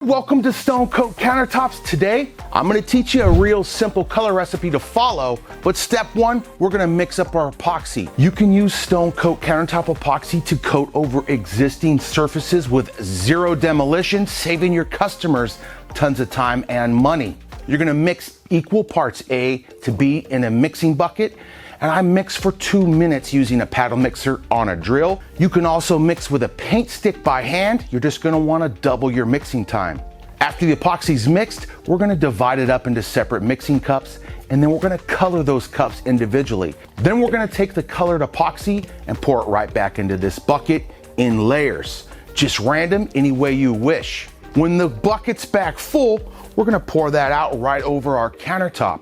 Welcome to Stone Coat Countertops. Today, I'm gonna teach you a real simple color recipe to follow, but step one, we're gonna mix up our epoxy. You can use Stone Coat Countertop epoxy to coat over existing surfaces with zero demolition, saving your customers tons of time and money. You're gonna mix equal parts A to B in a mixing bucket, and I mix for 2 minutes using a paddle mixer on a drill. You can also mix with a paint stick by hand. You're just gonna wanna double your mixing time. After the epoxy's mixed, we're gonna divide it up into separate mixing cups, and then we're gonna color those cups individually. Then we're gonna take the colored epoxy and pour it right back into this bucket in layers. Just random, any way you wish. When the bucket's back full, we're gonna pour that out right over our countertop.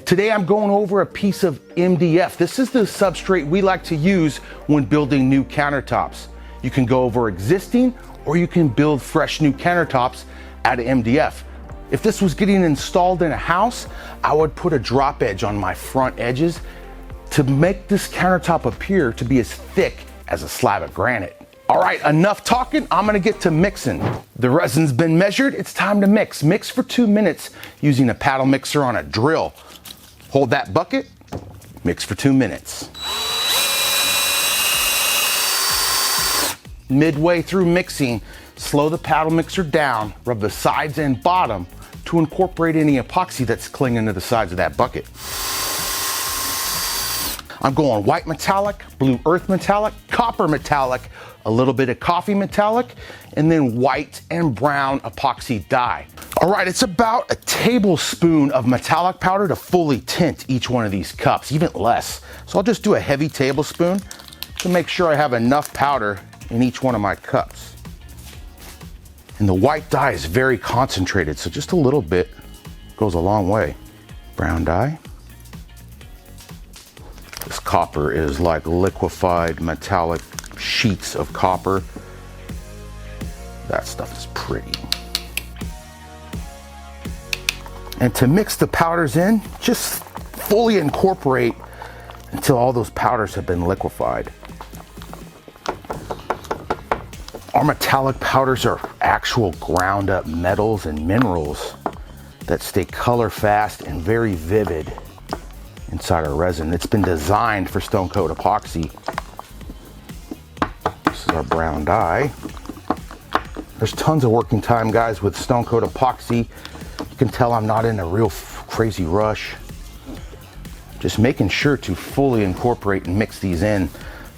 Today I'm going over a piece of MDF. This is the substrate we like to use when building new countertops. You can go over existing or you can build fresh new countertops out of MDF. If this was getting installed in a house, I would put a drop edge on my front edges to make this countertop appear to be as thick as a slab of granite. All right, enough talking, I'm gonna get to mixing. The resin's been measured, it's time to mix. Mix for 2 minutes using a paddle mixer on a drill. Hold that bucket, mix for 2 minutes. Midway through mixing, slow the paddle mixer down, rub the sides and bottom to incorporate any epoxy that's clinging to the sides of that bucket. I'm going white metallic, blue earth metallic, copper metallic, a little bit of coffee metallic, and then white and brown epoxy dye. All right, it's about a tablespoon of metallic powder to fully tint each one of these cups, even less. So I'll just do a heavy tablespoon to make sure I have enough powder in each one of my cups. And the white dye is very concentrated, so just a little bit goes a long way. Brown dye. This copper is like liquefied metallic sheets of copper. That stuff is pretty. And to mix the powders in, just fully incorporate until all those powders have been liquefied. Our metallic powders are actual ground up metals and minerals that stay color fast and very vivid inside our resin. It's been designed for Stone Coat epoxy. This is our brown dye. There's tons of working time, guys, with Stone Coat epoxy. You can tell I'm not in a real crazy rush. Just making sure to fully incorporate and mix these in.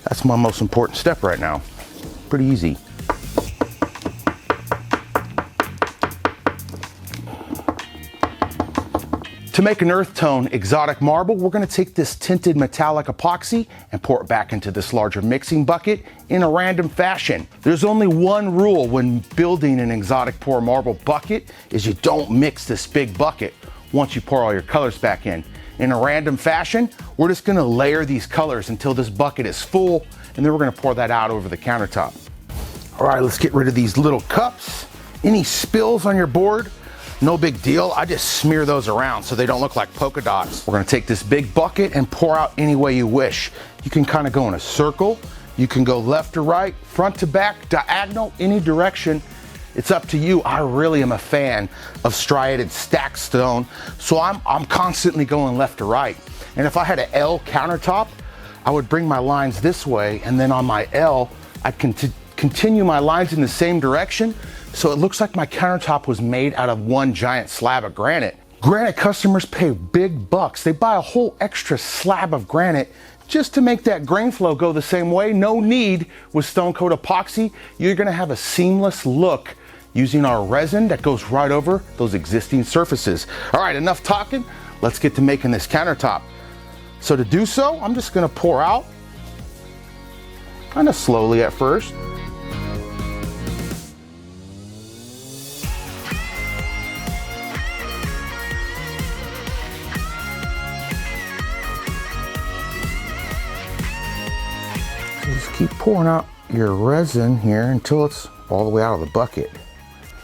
That's my most important step right now. Pretty easy. To make an earth tone exotic marble, we're gonna take this tinted metallic epoxy and pour it back into this larger mixing bucket in a random fashion. There's only one rule when building an exotic pour marble bucket is you don't mix this big bucket once you pour all your colors back in. In a random fashion, we're just gonna layer these colors until this bucket is full, and then we're gonna pour that out over the countertop. All right, let's get rid of these little cups. Any spills on your board, no big deal. I just smear those around so they don't look like polka dots. We're gonna take this big bucket and pour out any way you wish. You can kind of go in a circle. You can go left to right, front to back, diagonal, any direction. It's up to you. I really am a fan of striated stacked stone, so I'm constantly going left to right. And if I had an L countertop, I would bring my lines this way, and then on my L, I'd continue my lines in the same direction, so it looks like my countertop was made out of one giant slab of granite. Granite customers pay big bucks. They buy a whole extra slab of granite just to make that grain flow go the same way. No need with Stone Coat epoxy. You're gonna have a seamless look using our resin that goes right over those existing surfaces. All right, enough talking. Let's get to making this countertop. So to do so, I'm just gonna pour out, kind of slowly at first. Just keep pouring out your resin here until it's all the way out of the bucket.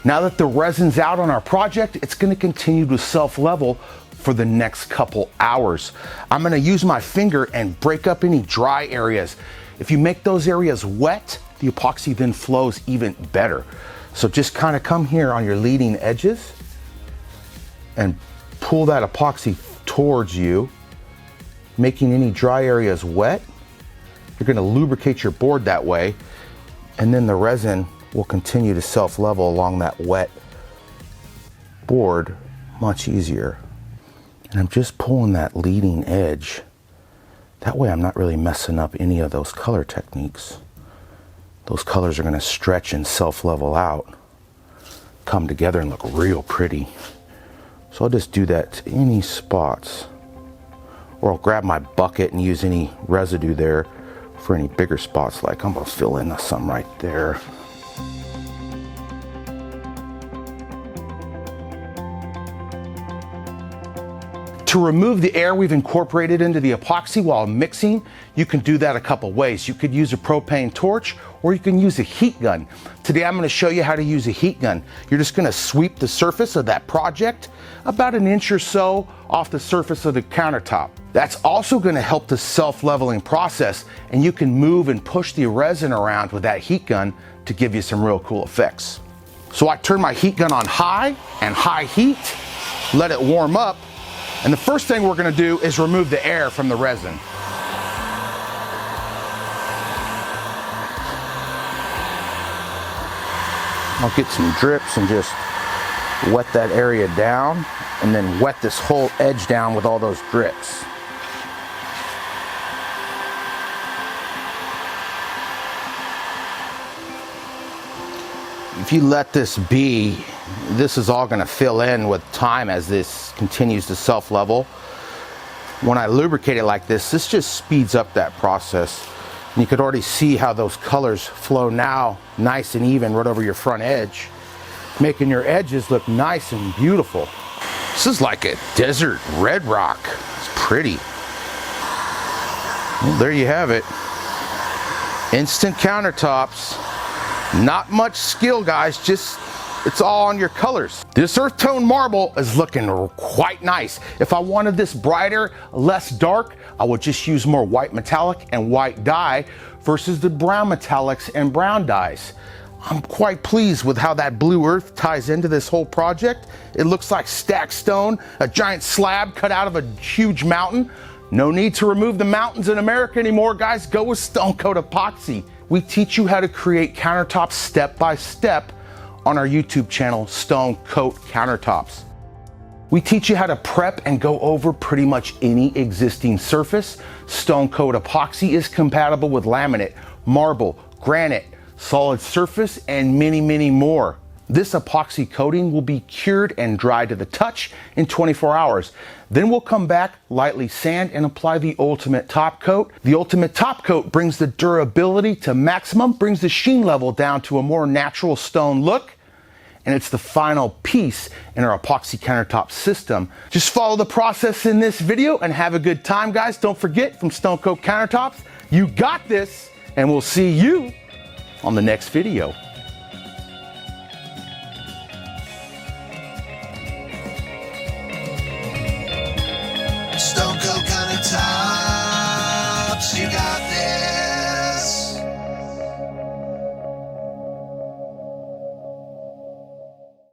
Now that the resin's out on our project, it's gonna continue to self-level for the next couple hours. I'm gonna use my finger and break up any dry areas. If you make those areas wet, the epoxy then flows even better. So just kind of come here on your leading edges and pull that epoxy towards you, making any dry areas wet. You're going to lubricate your board that way, and then the resin will continue to self-level along that wet board much easier. And I'm just pulling that leading edge. That way I'm not really messing up any of those color techniques. Those colors are going to stretch and self-level out, come together and look real pretty. So I'll just do that to any spots, or I'll grab my bucket and use any residue there for any bigger spots. Like I'm gonna fill in some right there. To remove the air we've incorporated into the epoxy while mixing, you can do that a couple ways. You could use a propane torch, or you can use a heat gun. Today I'm going to show you how to use a heat gun. You're just going to sweep the surface of that project about an inch or so off the surface of the countertop. That's also going to help the self-leveling process, and you can move and push the resin around with that heat gun to give you some real cool effects. So I turn my heat gun on high and high heat, let it warm up, and the first thing we're going to do is remove the air from the resin. I'll get some drips and just wet that area down, and then wet this whole edge down with all those drips. If you let this be, this is all going to fill in with time as this continues to self-level. When I lubricate it like this, this just speeds up that process. And you could already see how those colors flow now, nice and even right over your front edge, making your edges look nice and beautiful. This is like a desert red rock. It's pretty. Well, there you have it. Instant countertops. Not much skill, guys, just it's all on your colors. This earth tone marble is looking quite nice. If I wanted this brighter, less dark, I would just use more white metallic and white dye versus the brown metallics and brown dyes. I'm quite pleased with how that blue earth ties into this whole project. It looks like stacked stone, a giant slab cut out of a huge mountain. No need to remove the mountains in America anymore, guys. Go with Stone Coat Epoxy. We teach you how to create countertops step by step on our YouTube channel, Stone Coat Countertops. We teach you how to prep and go over pretty much any existing surface. Stone Coat Epoxy is compatible with laminate, marble, granite, solid surface, and many, many more. This epoxy coating will be cured and dried to the touch in 24 hours. Then we'll come back, lightly sand, and apply the ultimate top coat. The ultimate top coat brings the durability to maximum, brings the sheen level down to a more natural stone look, and it's the final piece in our epoxy countertop system. Just follow the process in this video and have a good time, guys. Don't forget, from Stone Coat Countertops, you got this, and we'll see you on the next video.